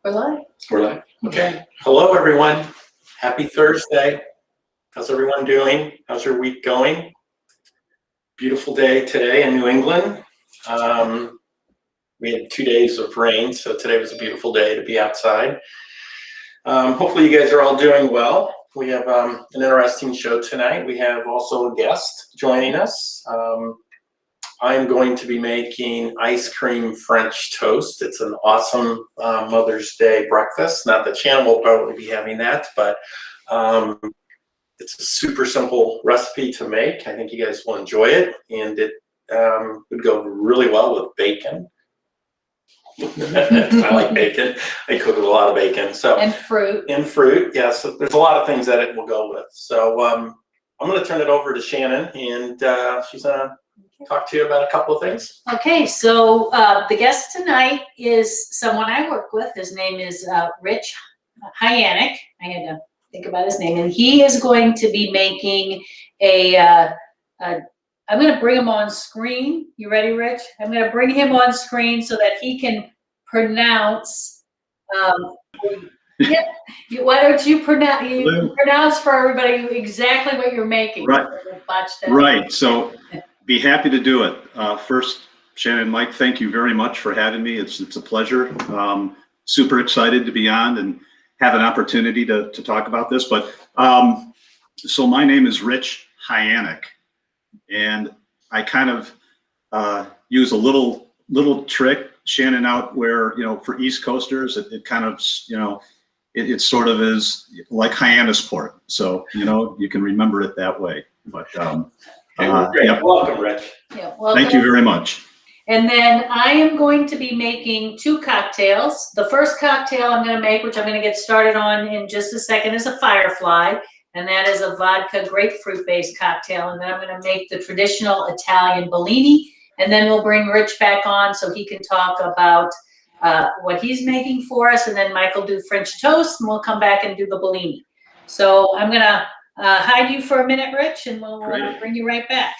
We're live. We're live. Okay. Hello, everyone. Happy Thursday. How's everyone doing? How's your week going? Beautiful day today in New England. We had 2 days of rain, so today was a beautiful day to be outside. Hopefully you guys are all doing well. We have an interesting show tonight. We have also a guest joining us. I'm going to be making ice cream French toast. It's an awesome Mother's Day breakfast. Not that Shannon will probably be having that, but it's a super simple recipe to make. I think you guys will enjoy it, and it would go really well with bacon. I like bacon. I cook with a lot of bacon. And fruit. And fruit, yes. Yeah, so there's a lot of things that it will go with. So I'm going to turn it over to Shannon, and she's going to talk to you about a couple of things. Okay, so the guest tonight is someone I work with. His name is Rich Hianik. I had to think about his name. And he is going to be making I'm going to bring him on screen. You ready, Rich? I'm going to bring him on screen so that he can pronounce. Why don't you pronounce for everybody exactly what you're making? Right. Right. So be happy to do it. First, Shannon, Mike, thank you very much for having me. It's a pleasure. Super excited to be on and have an opportunity to talk about this. But so my name is Rich Hianik. And I kind of use a little trick, Shannon, out where, for East Coasters, it kind of, it sort of is like Hyannisport. So, you can remember it that way. But great. Yep. Welcome, Rich. Yeah, welcome. Thank you very much. And then I am going to be making 2 cocktails. The first cocktail I'm going to make, which I'm going to get started on in just a second, is a Firefly. And that is a vodka grapefruit-based cocktail. And then I'm going to make the traditional Italian Bellini. And then we'll bring Rich back on so he can talk about what he's making for us. And then Mike will do French toast, and we'll come back and do the Bellini. So I'm going to hide you for a minute, Rich, and we'll bring you right back.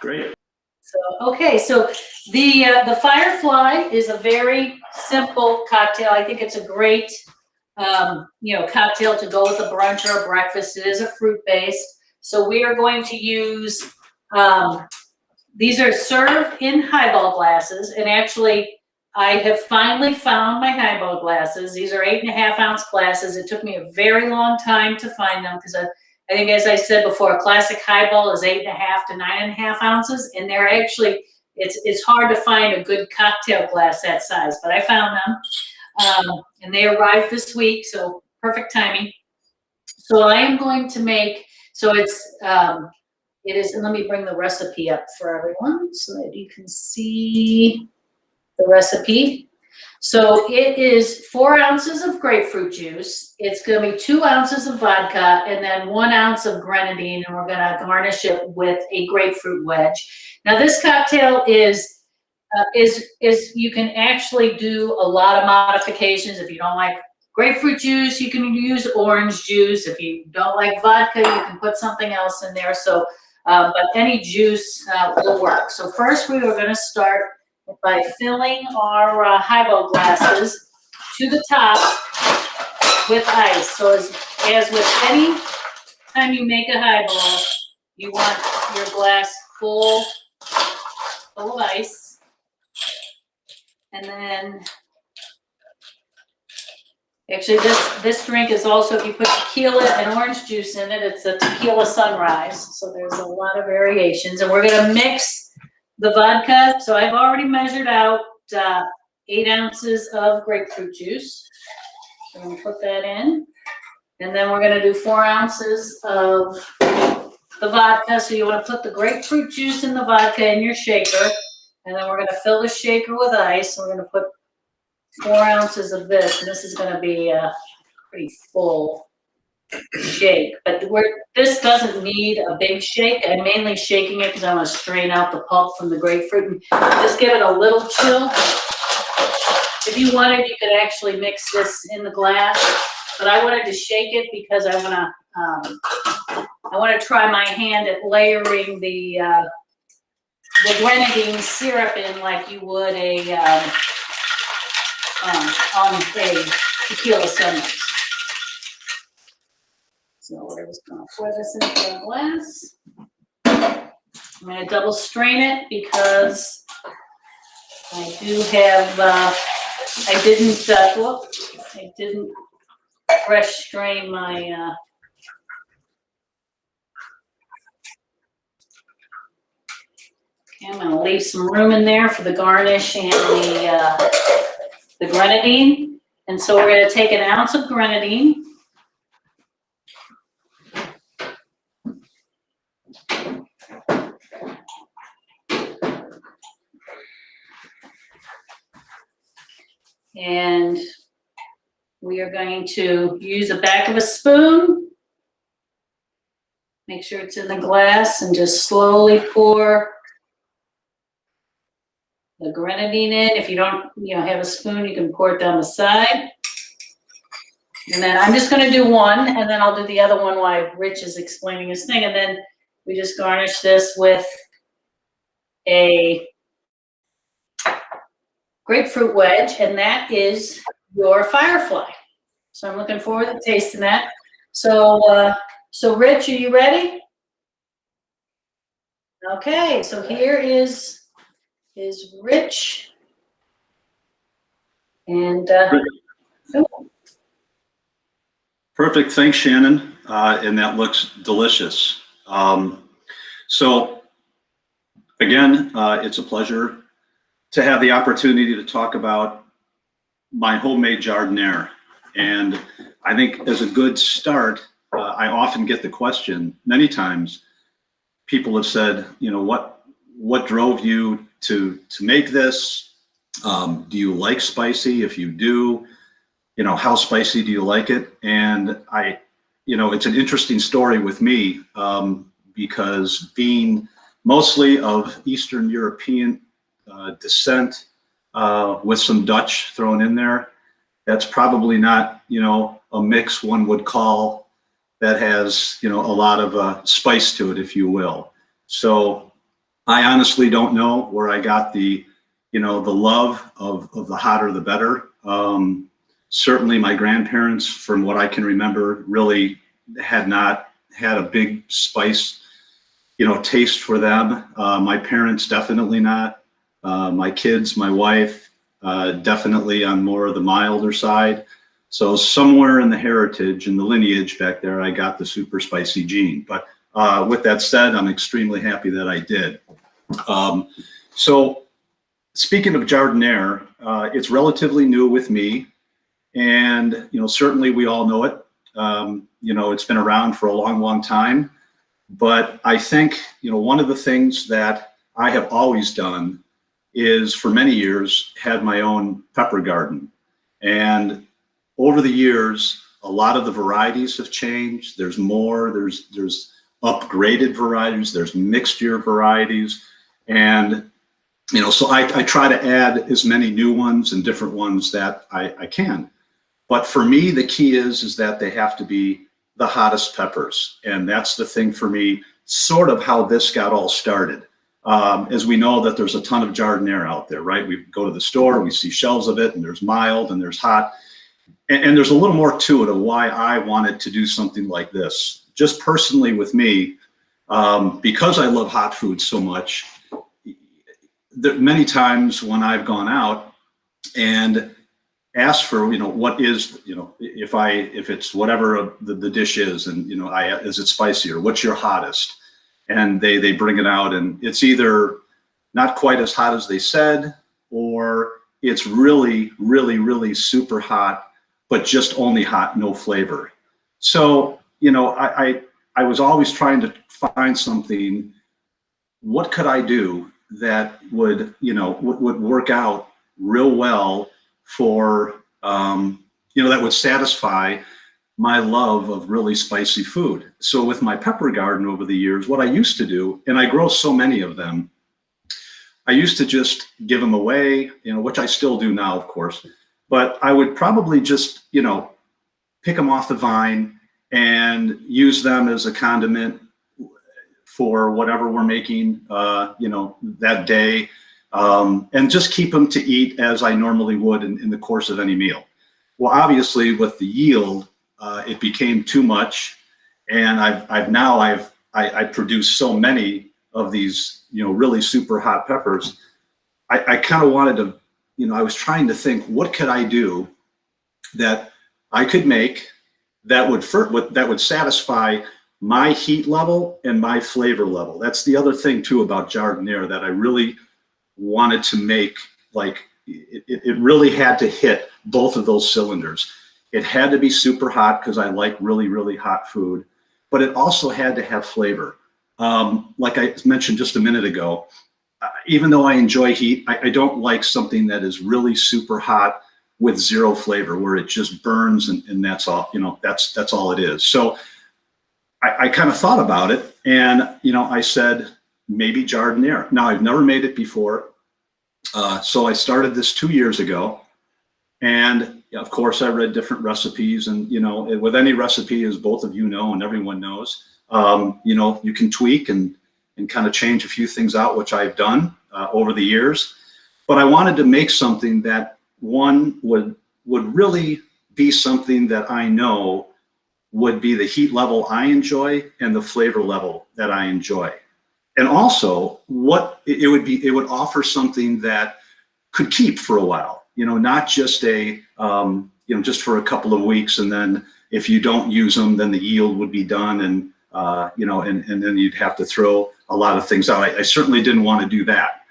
Great. So, okay, so the Firefly is a very simple cocktail. I think it's a great cocktail to go with a brunch or a breakfast. It is a fruit base. So we are going to use, these are served in highball glasses. And actually, I have finally found my highball glasses. These are 8.5 ounce glasses. It took me a very long time to find them because I think, as I said before, a classic highball is 8.5 to 9.5 ounces. And they're actually, it's hard to find a good cocktail glass that size, but I found them. And they arrived this week, so perfect timing. So I am going to make, so it is, and let me bring the recipe up for everyone so that you can see the recipe. So it is 4 ounces of grapefruit juice. It's going to be 2 ounces of vodka and then 1 ounce of grenadine, and we're going to garnish it with a grapefruit wedge. Now this cocktail is you can actually do a lot of modifications. If you don't like grapefruit juice, you can use orange juice. If you don't like vodka, you can put something else in there. So, but any juice will work. So first we are going to start by filling our highball glasses to the top with ice. So as with any time you make a highball, you want your glass full of ice. And then, actually this drink is also, if you put tequila and orange juice in it, it's a tequila sunrise. So there's a lot of variations. And we're going to mix the vodka. So I've already measured out 8 ounces of grapefruit juice. So I'm going to put that in. And then we're going to do 4 ounces of the vodka. So you want to put the grapefruit juice in the vodka in your shaker. And then we're going to fill the shaker with ice. We're going to put 4 ounces of this. And this is going to be a pretty full shake. But this doesn't need a big shake. I'm mainly shaking it because I want to strain out the pulp from the grapefruit and just give it a little chill. If you wanted, you could actually mix this in the glass. But I wanted to shake it because I want to try my hand at layering the grenadine syrup in like you would on a tequila so much. So we're just gonna pour this into a glass. I'm gonna double strain it because I do have, I didn't fresh strain my, okay, I'm gonna leave some room in there for the garnish and the grenadine. And so we're gonna take an ounce of grenadine. And we are going to use the back of a spoon. Make sure it's in the glass and just slowly pour the grenadine in. If you don't, have a spoon, you can pour it down the side. And then I'm just gonna do one, and then I'll do the other one while Rich is explaining his thing. And then we just garnish this with a grapefruit wedge, and that is your Firefly. So I'm looking forward to tasting that. So, so Rich, are you ready? Okay, so here is Rich. And Perfect. Thanks, Shannon. And that looks delicious. So again, it's a pleasure to have the opportunity to talk about my homemade giardiniera. And I think as a good start, I often get the question many times. People have said, what drove you to make this? Do you like spicy? If you do, how spicy do you like it? And it's an interesting story with me because being mostly of Eastern European descent with some Dutch thrown in there, that's probably not, a mix one would call that has, a lot of spice to it, if you will. So I honestly don't know where I got the love of the hotter the better. Certainly my grandparents, from what I can remember, really had not had a big spice, taste for them. My parents, definitely not. My kids, my wife, definitely on more of the milder side. So somewhere in the heritage and the lineage back there, I got the super spicy gene. But with that said, I'm extremely happy that I did. So speaking of giardiniera, it's relatively new with me. And, certainly we all know it. It's been around for a long, long time. But I think, one of the things that I have always done is for many years had my own pepper garden. And over the years, a lot of the varieties have changed. There's more, there's upgraded varieties, there's mixture varieties. And, so I try to add as many new ones and different ones that I can. But for me, the key is that they have to be the hottest peppers. And that's the thing for me, sort of how this got all started. As we know that there's a ton of giardiniera out there, right? We go to the store, we see shelves of it, and there's mild and there's hot. And there's a little more to it of why I wanted to do something like this. Just personally with me, because I love hot food so much, many times when I've gone out and asked for, what is, if it's whatever the dish is, and, is it spicy or what's your hottest? And they bring it out and it's either not quite as hot as they said, or it's really, really, really super hot, but just only hot, no flavor. So, I was always trying to find something, what could I do that would, would work out real well for, that would satisfy my love of really spicy food. So with my pepper garden over the years, what I used to do, and I grow so many of them, I used to just give them away, which I still do now, of course, but I would probably just, pick them off the vine and use them as a condiment for whatever we're making, that day, and just keep them to eat as I normally would in the course of any meal. Well, obviously with the yield, it became too much, and I produced so many of these, really super hot peppers. I kind of wanted to, I was trying to think, what could I do that I could make that would satisfy my heat level and my flavor level. That's the other thing too about giardiniera that I really wanted to make. Like it really had to hit both of those cylinders. It had to be super hot because I like really, really hot food, but it also had to have flavor. Like I mentioned just a minute ago, even though I enjoy heat, I don't like something that is really super hot with zero flavor, where it just burns and that's all, that's all it is. So I kind of thought about it, and I said maybe giardiniera. Now I've never made it before, so I started this 2 years ago, and of course I read different recipes, and with any recipe, as both of you know and everyone knows, you can tweak and kind of change a few things out, which I've done over the years. But I wanted to make something that would really be something that I know would be the heat level I enjoy and the flavor level that I enjoy. And also it would offer something that could keep for a while, not just just for a couple of weeks. And then if you don't use them, then the yield would be done. And, and then you'd have to throw a lot of things out. I certainly didn't want to do that.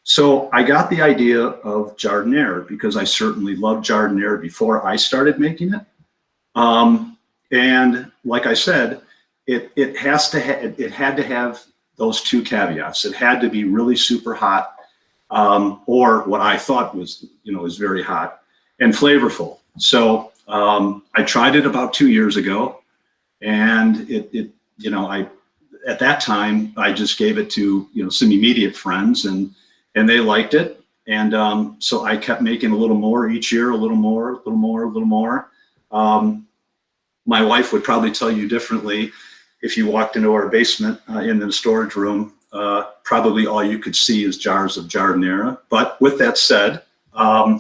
So I got the idea of giardiniera because I certainly loved giardiniera before I started making it. And like I said, it had to have those two caveats. It had to be really super hot, or what I thought was, is very hot and flavorful. So I tried it about 2 years ago, and at that time I just gave it to some immediate friends, and they liked it. And so I kept making a little more each year, a little more, a little more, a little more. My wife would probably tell you differently. If you walked into our basement in the storage room, probably all you could see is jars of giardiniera. But with that said, I'm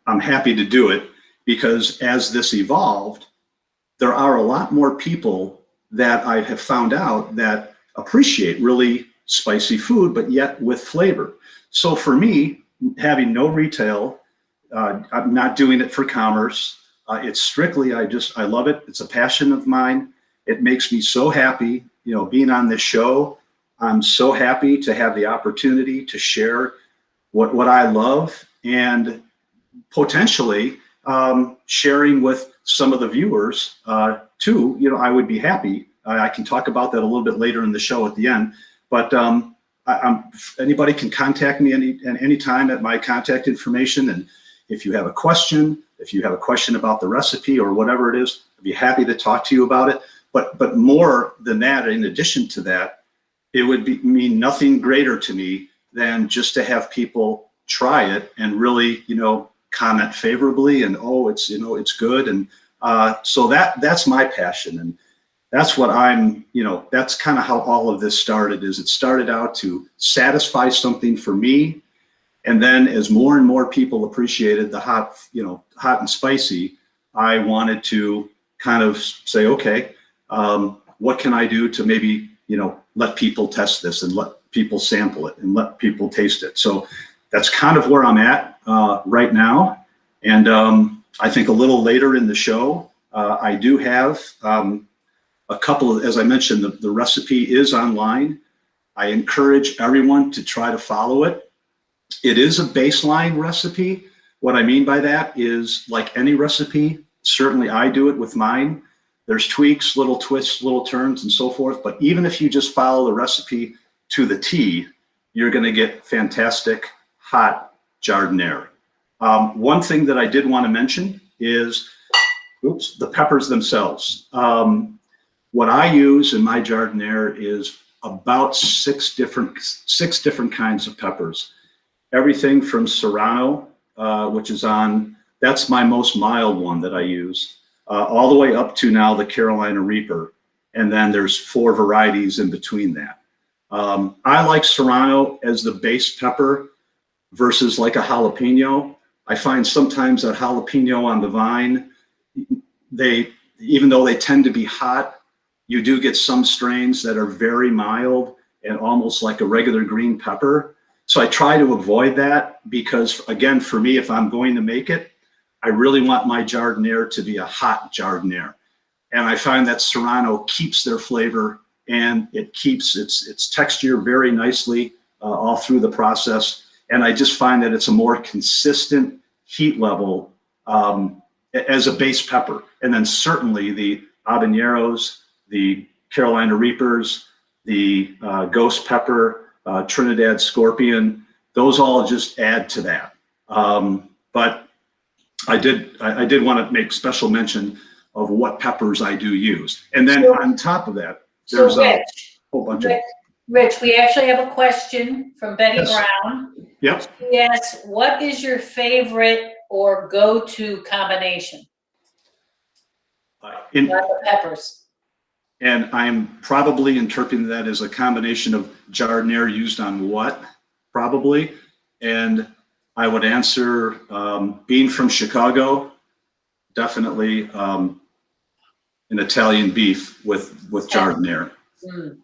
happy to do it, because as this evolved, there are a lot more people that I have found out that appreciate really spicy food, but yet with flavor. So for me, having no retail, I'm not doing it for commerce. It's strictly, I love it. It's a passion of mine. It makes me so happy, being on this show. I'm so happy to have the opportunity to share what I love, and potentially sharing with some of the viewers too. I would be happy. I can talk about that a little bit later in the show at the end. But anybody can contact me any time at my contact information. And if you have a question, about the recipe or whatever it is, I'd be happy to talk to you about it. But more than that, in addition to that, it would mean nothing greater to me than just to have people try it and really, comment favorably, and it's good. And so that's my passion, and that's what that's kind of how all of this started. Is it started out to satisfy something for me, and then as more and more people appreciated the hot and spicy, I wanted to kind of say, okay, what can I do to maybe let people test this, and let people sample it, and let people taste it. So that's kind of where I'm at right now. And I think a little later in the show, I do have a couple of, as I mentioned, the recipe is online. I encourage everyone to try to follow it. It is a baseline recipe. What I mean by that is, like any recipe, certainly I do it with mine. There's tweaks, little twists, little turns, and so forth. But even if you just follow the recipe to the T, you're going to get fantastic hot giardiniera. One thing that I did want to mention is, the peppers themselves. What I use in my giardiniera is about six different kinds of peppers. Everything from Serrano, which is that's my most mild one that I use, all the way up to now the Carolina Reaper. And then there's 4 varieties in between that. I like Serrano as the base pepper versus like a jalapeno. I find sometimes that jalapeno on the vine, even though they tend to be hot, you do get some strains that are very mild and almost like a regular green pepper. So I try to avoid that because, again, for me, if I'm going to make it, I really want my giardiniera to be a hot giardiniera. And I find that Serrano keeps their flavor and it keeps its texture very nicely all through the process. And I just find that it's a more consistent heat level as a base pepper. And then certainly the habaneros, the Carolina Reapers, the ghost pepper, Trinidad Scorpion, those all just add to that. But I did want to make special mention of what peppers I do use. And then on top of that, there's a whole bunch of... Rich, we actually have a question from Betty Brown. Yep. She asks, what is your favorite or go-to combination? The peppers. And I'm probably interpreting that as a combination of giardiniera used on what, probably. And I would answer, being from Chicago, definitely an Italian beef with giardiniera. Mm.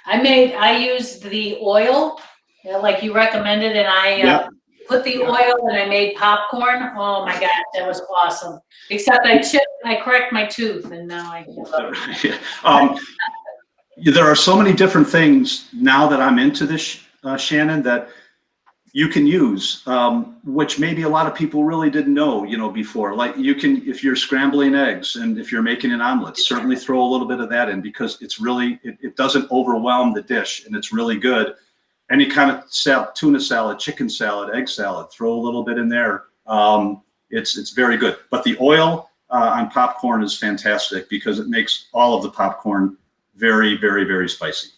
I used the oil, like you recommended, and I put the oil and I made popcorn. Oh my God, that was awesome. Except I cracked my tooth and now I give up. There are so many different things now that I'm into this, Shannon, that you can use, which maybe a lot of people really didn't know, before. Like you can, if you're scrambling eggs and if you're making an omelet, certainly throw a little bit of that in because it's really, it doesn't overwhelm the dish and it's really good. Any kind of salad, tuna salad, chicken salad, egg salad, throw a little bit in there. It's very good. But the oil on popcorn is fantastic because it makes all of the popcorn very, very, very spicy.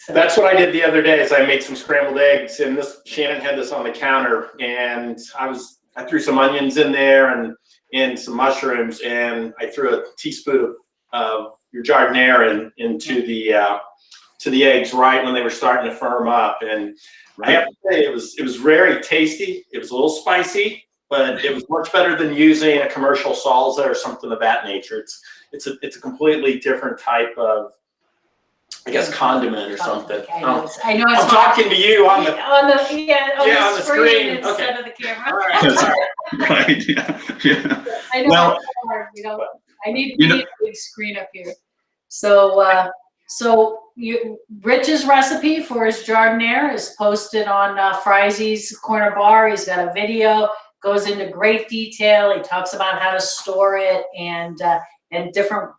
That's what I did the other day is I made some scrambled eggs and Shannon had this on the counter and I threw some onions in there and some mushrooms and I threw a teaspoon of your giardiniera into the eggs right when they were starting to firm up. And I have to say it was very tasty. It was a little spicy, but it was much better than using a commercial salsa or something of that nature. It's a completely different type of, I guess, condiment or something. I know. I'm talking to you on the screen instead of the camera. All right. Right. Yeah. I know. Well, I need a big screen up here. So Rich's recipe for his giardiniera is posted on Fry's Corner Bar. He's got a video, goes into great detail. He talks about how to store it and different,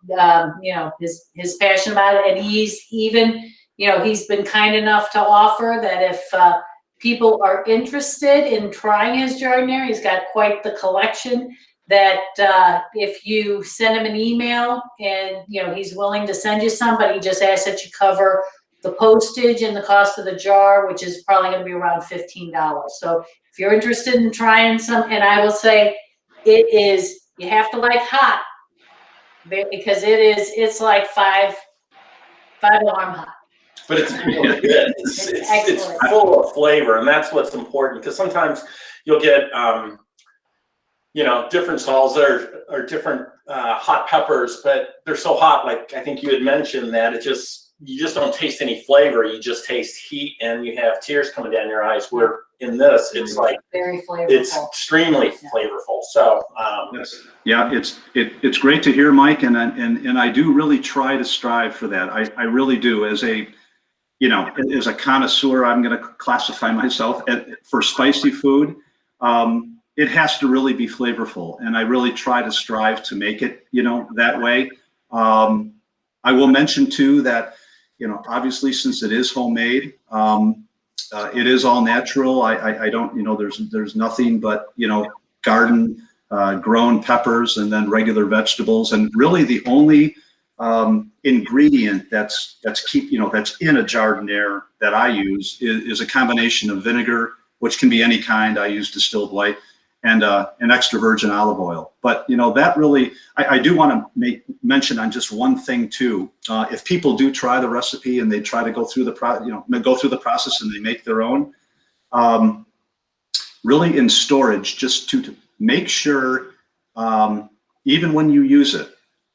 his passion about it. And he's even, he's been kind enough to offer that if people are interested in trying his giardiniera, he's got quite the collection that if you send him an email and, he's willing to send you some, but he just asks that you cover the postage and the cost of the jar, which is probably going to be around $15. So if you're interested in trying some, and I will say you have to like hot, because it's like five alarm hot. But it's really good. It's full of flavor, and that's what's important. Because sometimes you'll get, different salsa or different hot peppers, but they're so hot. Like I think you had mentioned that you just don't taste any flavor. You just taste heat, and you have tears coming down your eyes. Where in this, it's like very flavorful. It's extremely flavorful. So it's great to hear, Mike, and I do really try to strive for that. I really do. As a connoisseur, I'm going to classify myself for spicy food. It has to really be flavorful, and I really try to strive to make it, that way. I will mention too that, obviously since it is homemade, it is all natural. I don't, there's nothing but, garden grown peppers and then regular vegetables. And really the only ingredient that's in a giardiniera that I use is a combination of vinegar, which can be any kind. I use distilled white, and an extra virgin olive oil. But that really, I do want to mention on just one thing too. If people do try the recipe and they try to go through the process and they make their own, really in storage, just to make sure, even when you use it,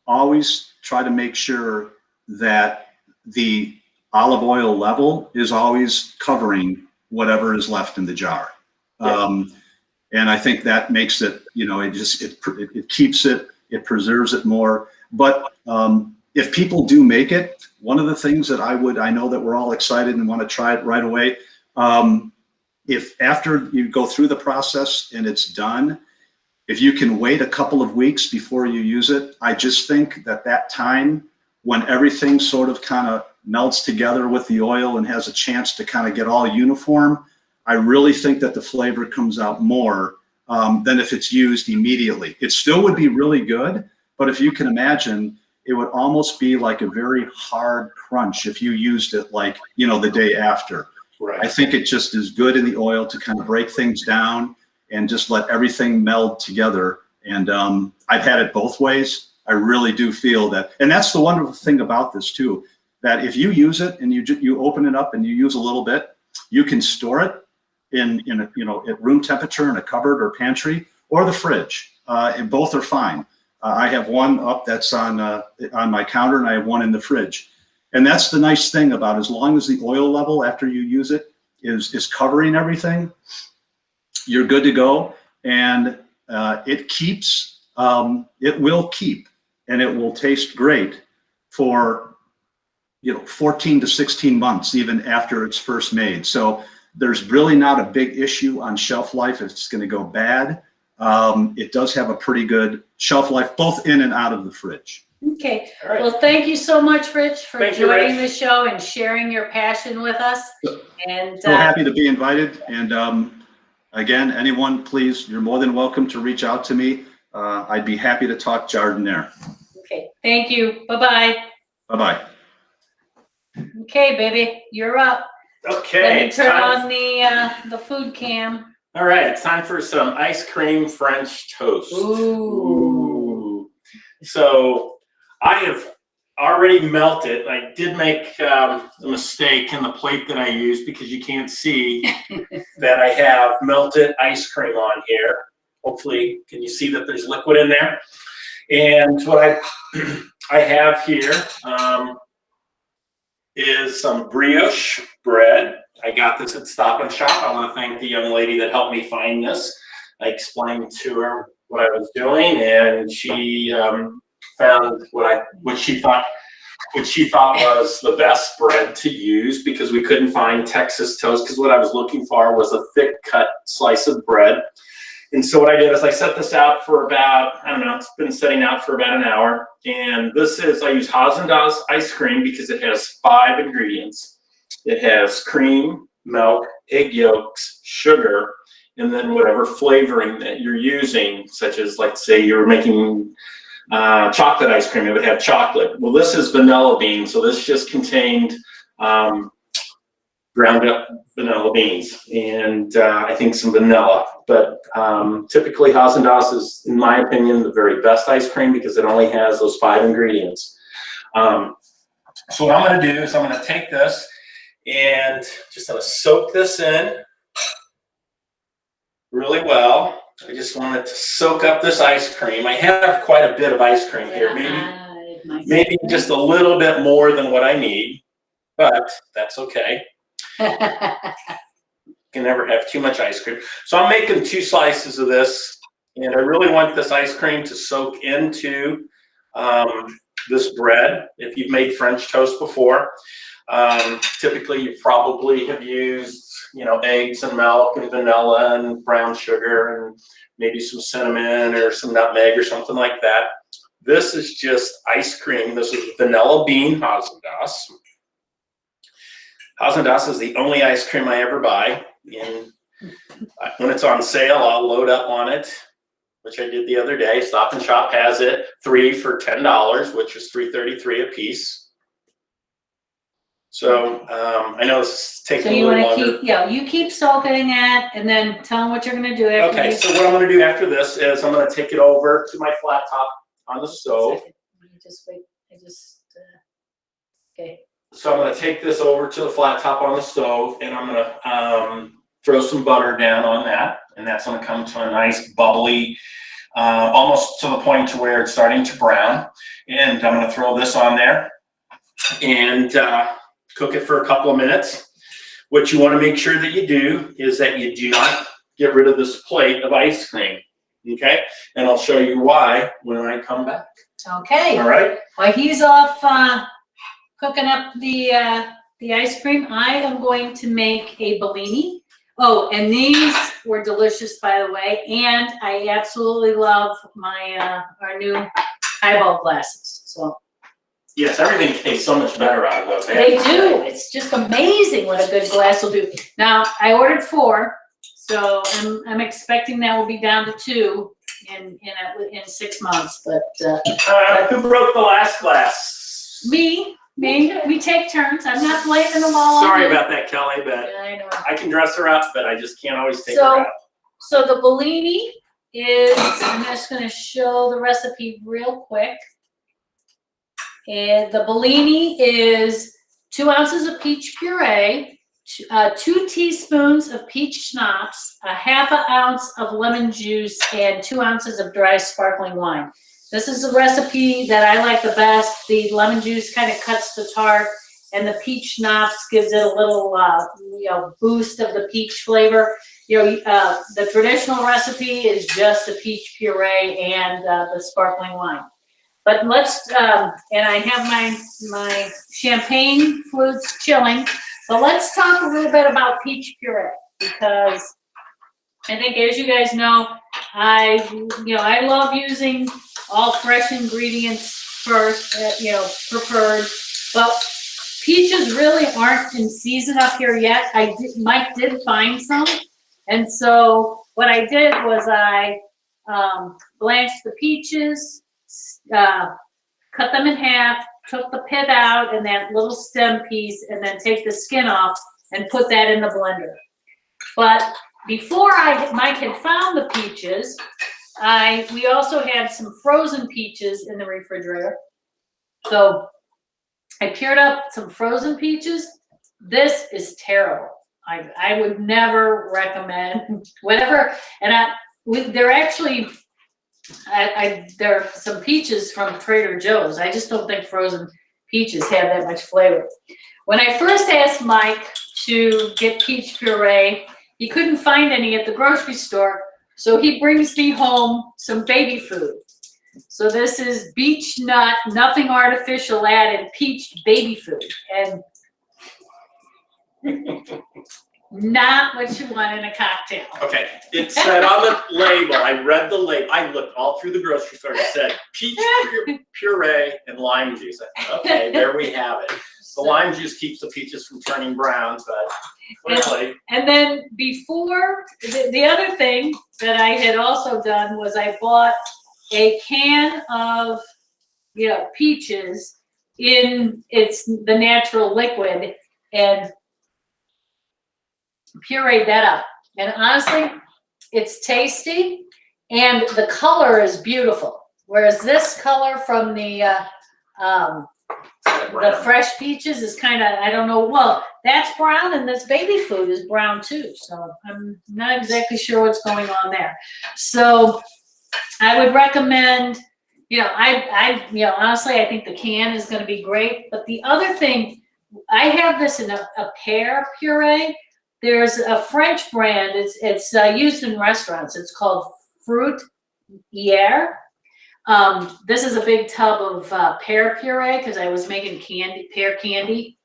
always try to make sure that the olive oil level is always covering whatever is left in the jar. Yeah. And I think that makes it, it keeps it, it preserves it more. But if people do make it, one of the things that I know that we're all excited and want to try it right away. If after you go through the process and it's done, if you can wait a couple of weeks before you use it, I just think that time when everything sort of kind of melts together with the oil and has a chance to kind of get all uniform, I really think that the flavor comes out more than if it's used immediately. It still would be really good, but if you can imagine, it would almost be like a very hard crunch if you used it like, the day after. Right. I think it just is good in the oil to kind of break things down and just let everything meld together. And I've had it both ways. I really do feel that, and that's the wonderful thing about this too, that if you use it and you open it up and you use a little bit, you can store it in at room temperature in a cupboard or pantry or the fridge. And both are fine. I have one up that's on my counter, and I have one in the fridge. And that's the nice thing about, as long as the oil level after you use it is covering everything, you're good to go. And it keeps, it will keep, and it will taste great for 14 to 16 months, even after it's first made. So there's really not a big issue on shelf life if it's going to go bad. It does have a pretty good shelf life, both in and out of the fridge. Okay. All right. Well, thank you so much, Rich, for Thank you, joining Rich. the show and sharing your passion with us. And So happy to be invited. And again, anyone, please, you're more than welcome to reach out to me. I'd be happy to talk giardiniera. okay, thank you. Bye-bye. Bye-bye. Okay, baby, you're up. Okay. Let me it's turn time- on the food cam. All right, it's time for some ice cream French toast. Ooh. So I have already melted. I did make a mistake in the plate that I used, because you can't see that I have melted ice cream on here. Hopefully, can you see that there's liquid in there? And what I have here is some brioche bread. I got this at Stop and Shop. I want to thank the young lady that helped me find this. I explained to her what I was doing, and she found what she thought was the best bread to use, because we couldn't find Texas toast, because what I was looking for was a thick cut slice of bread. And so what I did is I set this out for about, it's been setting out for about an hour. And I use Haagen-Dazs ice cream because it has 5 ingredients. It has cream, milk, egg yolks, sugar, and then whatever flavoring that you're using, such as, like, say you're making chocolate ice cream, it would have chocolate. Well, this is vanilla bean, so this just contained ground up vanilla beans and I think some vanilla. But typically Haagen-Dazs is, in my opinion, the very best ice cream because it only has those 5 ingredients. So what I'm going to do is I'm going to take this and just going to soak this in really well. I just wanted to soak up this ice cream. I have quite a bit of ice cream here, maybe just a little bit more than what I need, but that's okay. You can never have too much ice cream. So I'm making 2 slices of this, and I really want this ice cream to soak into this bread. If you've made French toast before, typically you probably have used eggs and milk and vanilla and brown sugar and maybe some cinnamon or some nutmeg or something like that. This is just ice cream. This is vanilla bean Haagen-Dazs. Haagen-Dazs is the only ice cream I ever buy. And when it's on sale, I'll load up on it, which I did the other day. Stop and Shop has it 3 for $10, which is $3.33 a piece. So I know it's taking a little longer. You keep soaking it, and then tell them what you're going to do after. Okay, so what I'm going to do after this is I'm going to take it over to my flat top on the stove. Just wait. Okay. So I'm going to take this over to the flat top on the stove, and I'm going to throw some butter down on that, and that's going to come to a nice bubbly, almost to the point to where it's starting to brown. And I'm going to throw this on there and cook it for a couple of minutes. What you want to make sure that you do is that you do not get rid of this plate of ice cream, okay? And I'll show you why when I come back. Okay. All right? While he's off cooking up the ice cream, I am going to make a Bellini. Oh, and these were delicious, by the way. And I absolutely love my our new highball glasses. So Yes, everything tastes so much better out of those. they do. It's just amazing what a good glass will do. Now I ordered 4, so I'm expecting that will be down to 2 in 6 months. But who broke the last glass? me, we take turns. I'm not blaming them all on Sorry you. about that, Kelly, but Yeah, I know. I can dress her up, but I just can't always take So- her out. So the Bellini is, I'm just going to show the recipe real quick. And the Bellini is 2 ounces of peach puree, 2 teaspoons of peach schnapps, a ½ ounce of lemon juice, and 2 ounces of dry sparkling wine. This is the recipe that I like the best. The lemon juice kind of cuts the tart, and the peach schnapps gives it a little, boost of the peach flavor. The traditional recipe is just the peach puree and the sparkling wine. But let's, and I have my champagne flutes chilling. But let's talk a little bit about peach puree, because I think, as you guys know, I love using all fresh ingredients first, preferred. But peaches really aren't in season up here yet. Mike did find some. And so what I did was I blanched the peaches, cut them in half, took the pit out and that little stem piece, and then take the skin off and put that in the blender. But before Mike had found the peaches, we also had some frozen peaches in the refrigerator. So I cured up some frozen peaches. This is terrible. I would never recommend whatever. And they're actually, there are some peaches from Trader Joe's. I just don't think frozen peaches have that much flavor. When I first asked Mike to get peach puree, he couldn't find any at the grocery store. So he brings me home some baby food. So this is beech nut, nothing artificial added, peach baby food. And not what you want in a cocktail. Okay, it said on the label, I read the label, I looked all through the grocery store, it said peach puree and lime juice. I thought, okay, there we have it. The lime juice keeps the peaches from turning brown, but clearly. And then before, the other thing that I had also done was I bought a can of, peaches in the natural liquid and pureed that up. And honestly, it's tasty and the color is beautiful. Whereas this color from the fresh peaches is kind of, I don't know, well, that's brown and this baby food is brown too. So I'm not exactly sure what's going on there. So I would recommend, honestly, I think the can is going to be great. But the other thing, I have this in a pear puree. There's a French brand. It's used in restaurants. It's called Fruit Hier. This is a big tub of pear puree because I was making pear candy.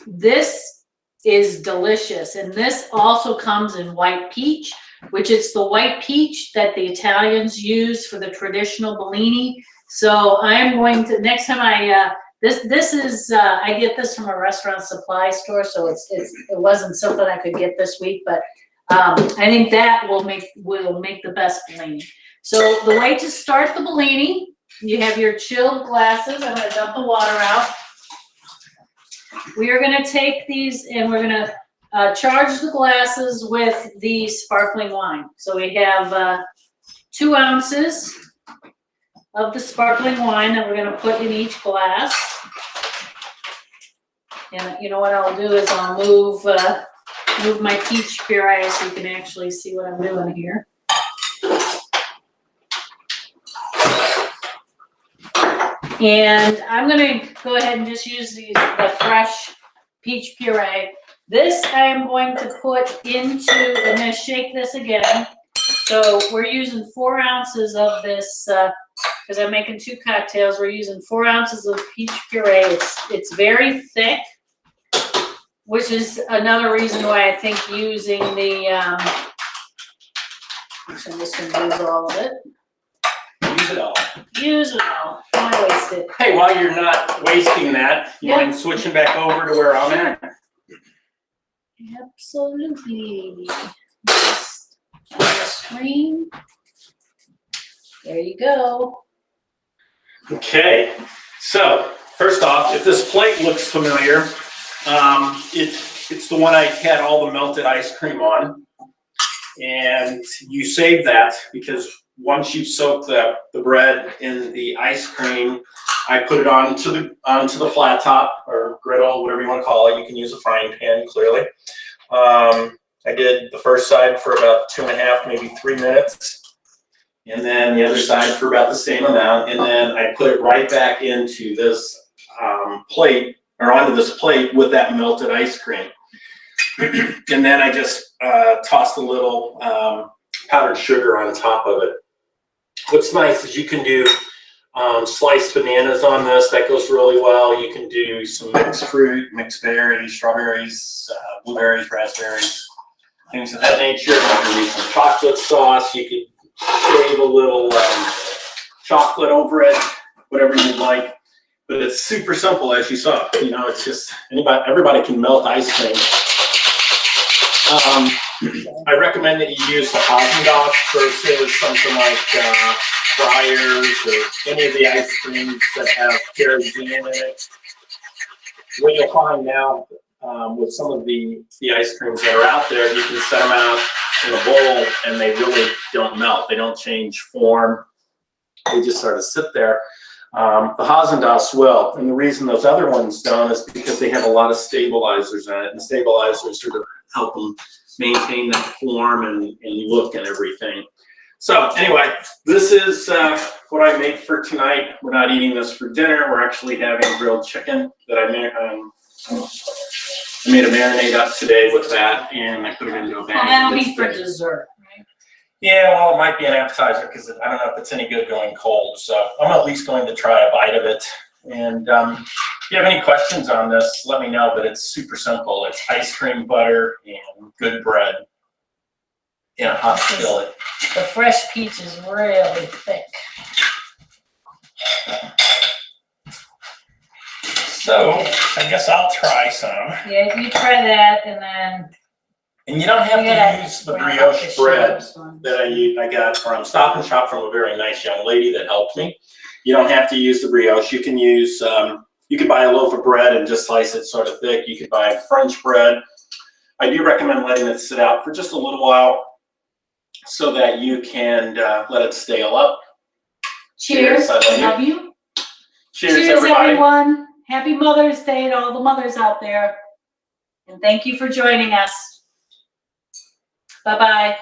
This is delicious, and this also comes in white peach, which is the white peach that the Italians use for the traditional Bellini. So I'm going to, next time this is I get this from a restaurant supply store, so it wasn't something I could get this week, but I think that will make the best Bellini. So the way to start the Bellini, you have your chilled glasses. I'm going to dump the water out. We are going to take these and we're going to charge the glasses with the sparkling wine. So we have 2 ounces of the sparkling wine that we're going to put in each glass. And you know what I'll do is I'll move move my peach puree so you can actually see what I'm doing here. And I'm gonna go ahead and just use the fresh peach puree. This I am going to put into, I'm gonna shake this again. So we're using 4 ounces of this, because I'm making 2 cocktails. We're using 4 ounces of peach puree. It's very thick, which is another reason why I think using the, actually I'm just gonna use all of it. Use it all. Use it all. Why waste it? Hey, while you're not wasting that, you Yeah. mind switching back over to where I'm at? Absolutely. Just on the screen. There you go. Okay, so first off, if this plate looks familiar, it's the one I had all the melted ice cream on. And you save that because once you soak the bread in the ice cream, I put it onto the flat top or griddle, whatever you want to call it. You can use a frying pan, clearly. I did the first side for about 2.5, maybe 3 minutes. And then the other side for about the same amount. And then I put it right back into this plate, or onto this plate with that melted ice cream. And then I just tossed a little powdered sugar on top of it. What's nice is you can do sliced bananas on this. That goes really well. You can do some mixed fruit, mixed berries, strawberries, blueberries, raspberries, things of that nature. You can do some chocolate sauce. You could shave a little chocolate over it, whatever you like. But it's super simple, as you saw. You know, it's just everybody can melt ice cream. I recommend that you use the Haagen-Dazs versus something like Breyers or any of the ice creams that have carrot jam in it. What you'll find now with some of the ice creams that are out there, you can set them out in a bowl and they really don't melt. They don't change form. They just sort of sit there. The Haagen-Dazs will, and the reason those other ones don't is because they have a lot of stabilizers in it, and stabilizers sort of help them maintain that form and look and everything. So anyway, this is what I made for tonight. We're not eating this for dinner. We're actually having grilled chicken that I made a marinade up today with that, and I put it into a bag. Well, that'll be for dessert, right? Yeah, well, it might be an appetizer because I don't know if it's any good going cold. So I'm at least going to try a bite of it. And if you have any questions on this, let me know. But it's super simple. It's ice cream, butter, and good bread in a hot skillet. The fresh peach is really thick. So I guess I'll try some. Yeah, you try that, and then. And you don't have to use the brioche bread that I got from Stop and Shop from a very nice young lady that helped me. You don't have to use the brioche. You can use, you could buy a loaf of bread and just slice it sort of thick. You could buy French bread. I do recommend letting it sit out for just a little while so that you can let it stale up. Cheers. I love you. Cheers, everybody. Everyone. Happy Mother's Day to all the mothers out there. And thank you for joining us. Bye-bye.